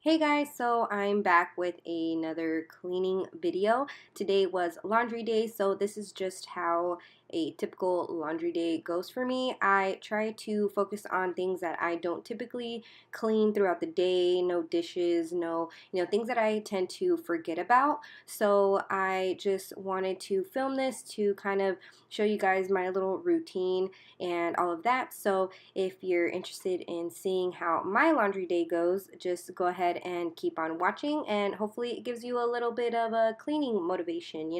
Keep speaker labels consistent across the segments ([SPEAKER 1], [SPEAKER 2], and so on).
[SPEAKER 1] Hey guys, so I'm back with another cleaning video. Today was laundry day, so this is just how a typical laundry day goes for me. I try to focus on things that I don't typically clean throughout the day, no dishes, no, things that I tend to forget about. So I just wanted to film this to kind of show you guys my little routine and all of that. So if you're interested in seeing how my laundry day goes, just go ahead and keep on watching, and hopefully it gives you a little bit of a cleaning motivation.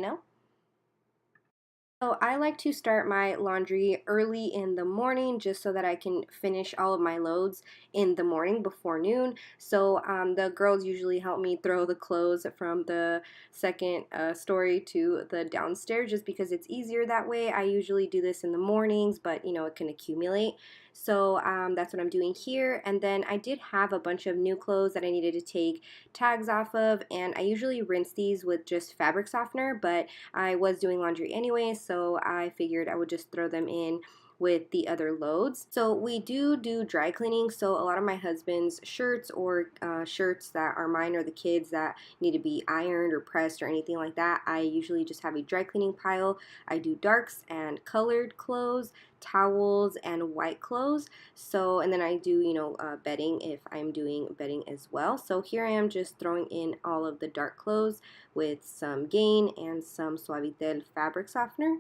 [SPEAKER 1] So I like to start my laundry early in the morning just so that I can finish all of my loads in the morning before noon. So the girls usually help me throw the clothes from the second story to the downstairs just because it's easier that way. I usually do this in the mornings, but it can accumulate. So that's what I'm doing here. And then I did have a bunch of new clothes that I needed to take tags off of, and I usually rinse these with just fabric softener, but I was doing laundry anyway, so I figured I would just throw them in with the other loads. So we do dry cleaning, so a lot of my husband's shirts or shirts that are mine or the kids that need to be ironed or pressed or anything like that, I usually just have a dry cleaning pile. I do darks and colored clothes, towels, and white clothes. So, and then I do, bedding if I'm doing bedding as well. So here I am just throwing in all of the dark clothes with some Gain and some Suavitel fabric softener.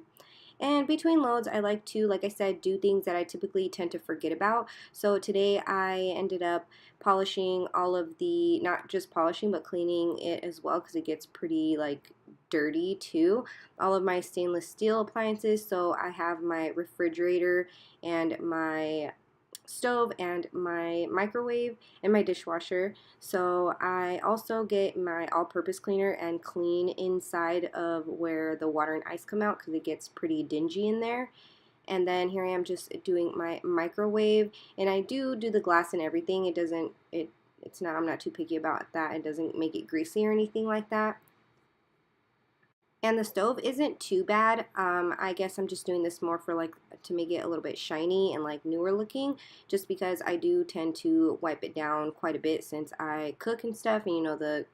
[SPEAKER 1] And between loads, I like to, like I said, do things that I typically tend to forget about. So today I ended up polishing all of the, not just polishing, but cleaning it as well because it gets pretty like dirty too. All of my stainless steel appliances. So I have my refrigerator and my stove and my microwave and my dishwasher. So I also get my all-purpose cleaner and clean inside of where the water and ice come out because it gets pretty dingy in there. And then here I am just doing my microwave, and I do the glass and everything. It's not, I'm not too picky about that. It doesn't make it greasy or anything like that. And the stove isn't too bad. I guess I'm just doing this more for like to make it a little bit shiny and like newer looking, just because I do tend to wipe it down quite a bit since I cook and stuff, and the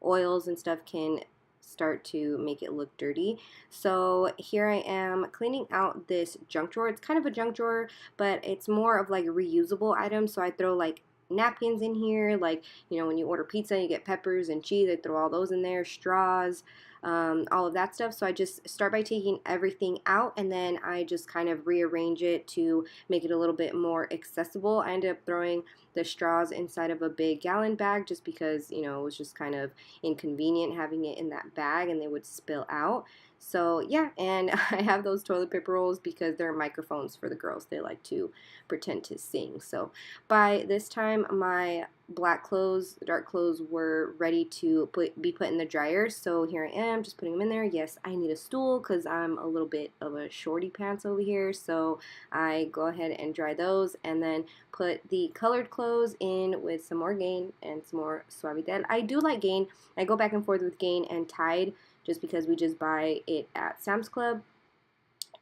[SPEAKER 1] oils and stuff can start to make it look dirty. So here I am cleaning out this junk drawer. It's kind of a junk drawer, but it's more of like reusable items. So I throw like napkins in here, like when you order pizza you get peppers and cheese, I throw all those in there, straws, all of that stuff. So I just start by taking everything out, and then I just kind of rearrange it to make it a little bit more accessible. I ended up throwing the straws inside of a big gallon bag just because it was just kind of inconvenient having it in that bag and they would spill out. So yeah, and I have those toilet paper rolls because they're microphones for the girls. They like to pretend to sing. So by this time my black clothes, dark clothes were ready to be put in the dryer. So here I am just putting them in there. Yes, I need a stool because I'm a little bit of a shorty pants over here. So I go ahead and dry those and then put the colored clothes in with some more Gain and some more Suavitel. I do like Gain. I go back and forth with Gain and Tide just because we just buy it at Sam's Club.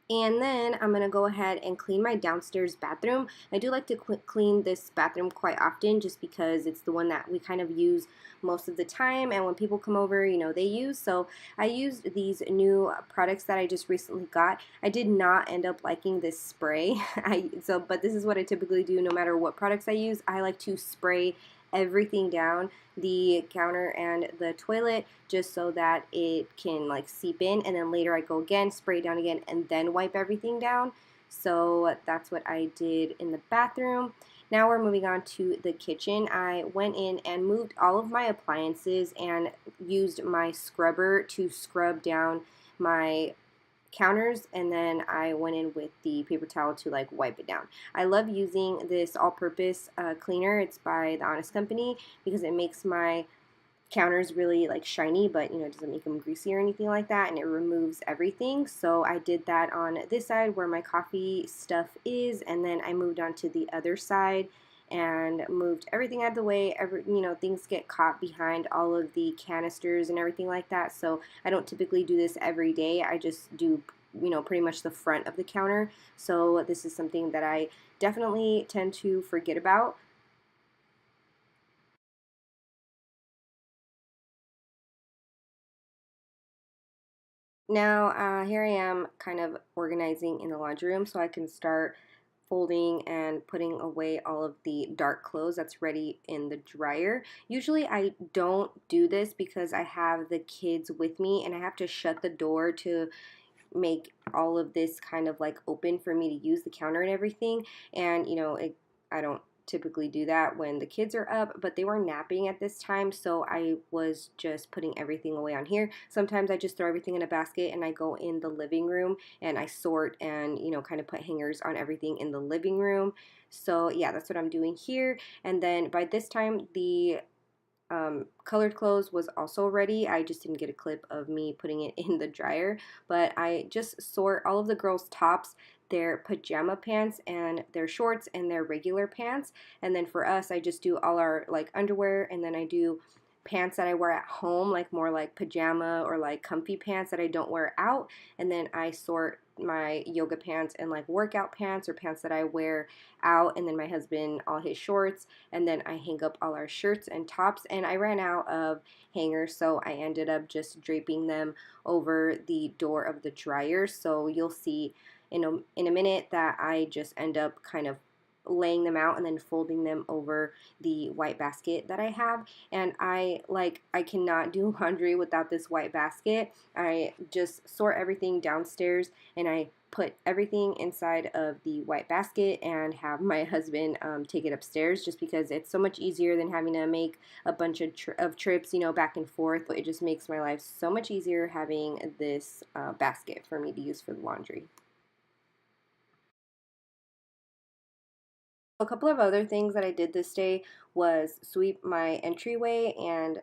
[SPEAKER 1] And then I'm going to go ahead and clean my downstairs bathroom. I do like to clean this bathroom quite often just because it's the one that we kind of use most of the time, and when people come over, they use. So I used these new products that I just recently got. I did not end up liking this spray. But this is what I typically do no matter what products I use. I like to spray everything down the counter and the toilet just so that it can like seep in, and then later I go again, spray down again, and then wipe everything down. So that's what I did in the bathroom. Now we're moving on to the kitchen. I went in and moved all of my appliances and used my scrubber to scrub down my counters, and then I went in with the paper towel to like wipe it down. I love using this all-purpose cleaner. It's by the Honest Company because it makes my counters really like shiny, but it doesn't make them greasy or anything like that, and it removes everything. So I did that on this side where my coffee stuff is, and then I moved on to the other side and moved everything out of the way. Things get caught behind all of the canisters and everything like that. So I don't typically do this every day. I just do, pretty much the front of the counter. So this is something that I definitely tend to forget about. Now, here I am kind of organizing in the laundry room so I can start folding and putting away all of the dark clothes that's ready in the dryer. Usually I don't do this because I have the kids with me and I have to shut the door to make all of this kind of like open for me to use the counter and everything. And I don't typically do that when the kids are up, but they were napping at this time, so I was just putting everything away on here. Sometimes I just throw everything in a basket and I go in the living room and I sort and kind of put hangers on everything in the living room. So yeah, that's what I'm doing here. And then by this time the colored clothes was also ready. I just didn't get a clip of me putting it in the dryer, but I just sort all of the girls' tops, their pajama pants and their shorts and their regular pants. And then for us, I just do all our like underwear, and then I do pants that I wear at home, like more like pajama or like comfy pants that I don't wear out. And then I sort my yoga pants and like workout pants or pants that I wear out, and then my husband all his shorts, and then I hang up all our shirts and tops. And I ran out of hangers, so I ended up just draping them over the door of the dryer. So you'll see in a minute that I just end up kind of laying them out and then folding them over the white basket that I have. And I cannot do laundry without this white basket. I just sort everything downstairs and I put everything inside of the white basket and have my husband take it upstairs, just because it's so much easier than having to make a bunch of trips, back and forth. It just makes my life so much easier having this basket for me to use for the laundry. A couple of other things that I did this day was sweep my entryway and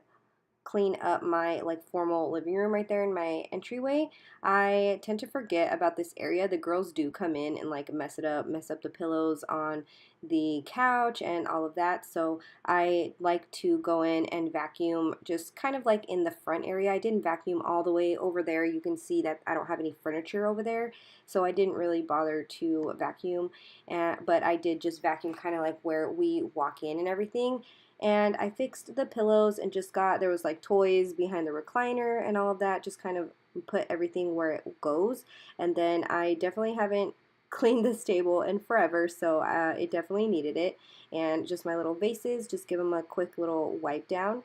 [SPEAKER 1] clean up my like formal living room right there in my entryway. I tend to forget about this area. The girls do come in and like mess it up, mess up the pillows on the couch and all of that. So I like to go in and vacuum just kind of like in the front area. I didn't vacuum all the way over there. You can see that I don't have any furniture over there, so I didn't really bother to vacuum. But I did just vacuum kind of like where we walk in and everything. And I fixed the pillows and just there was like toys behind the recliner and all of that, just kind of put everything where it goes. And then I definitely haven't cleaned this table in forever, so it definitely needed it. And just my little vases, just give them a quick little wipe down.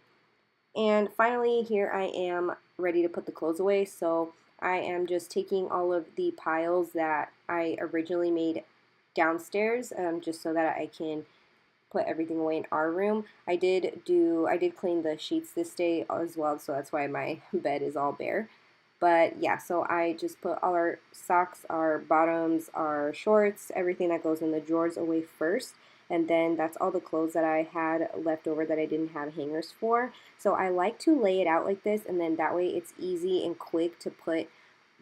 [SPEAKER 1] And finally, here I am ready to put the clothes away. So I am just taking all of the piles that I originally made downstairs, just so that I can put everything away in our room. I did clean the sheets this day as well, so that's why my bed is all bare. But yeah, so I just put all our socks, our bottoms, our shorts, everything that goes in the drawers away first. And then that's all the clothes that I had left over that I didn't have hangers for. So I like to lay it out like this, and then that way it's easy and quick to put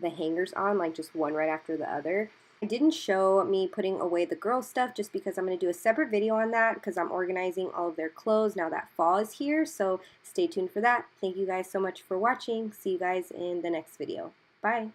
[SPEAKER 1] the hangers on, like just one right after the other. I didn't show me putting away the girls' stuff just because I'm going to do a separate video on that, because I'm organizing all of their clothes now that fall is here. So stay tuned for that. Thank you guys so much for watching. See you guys in the next video. Bye.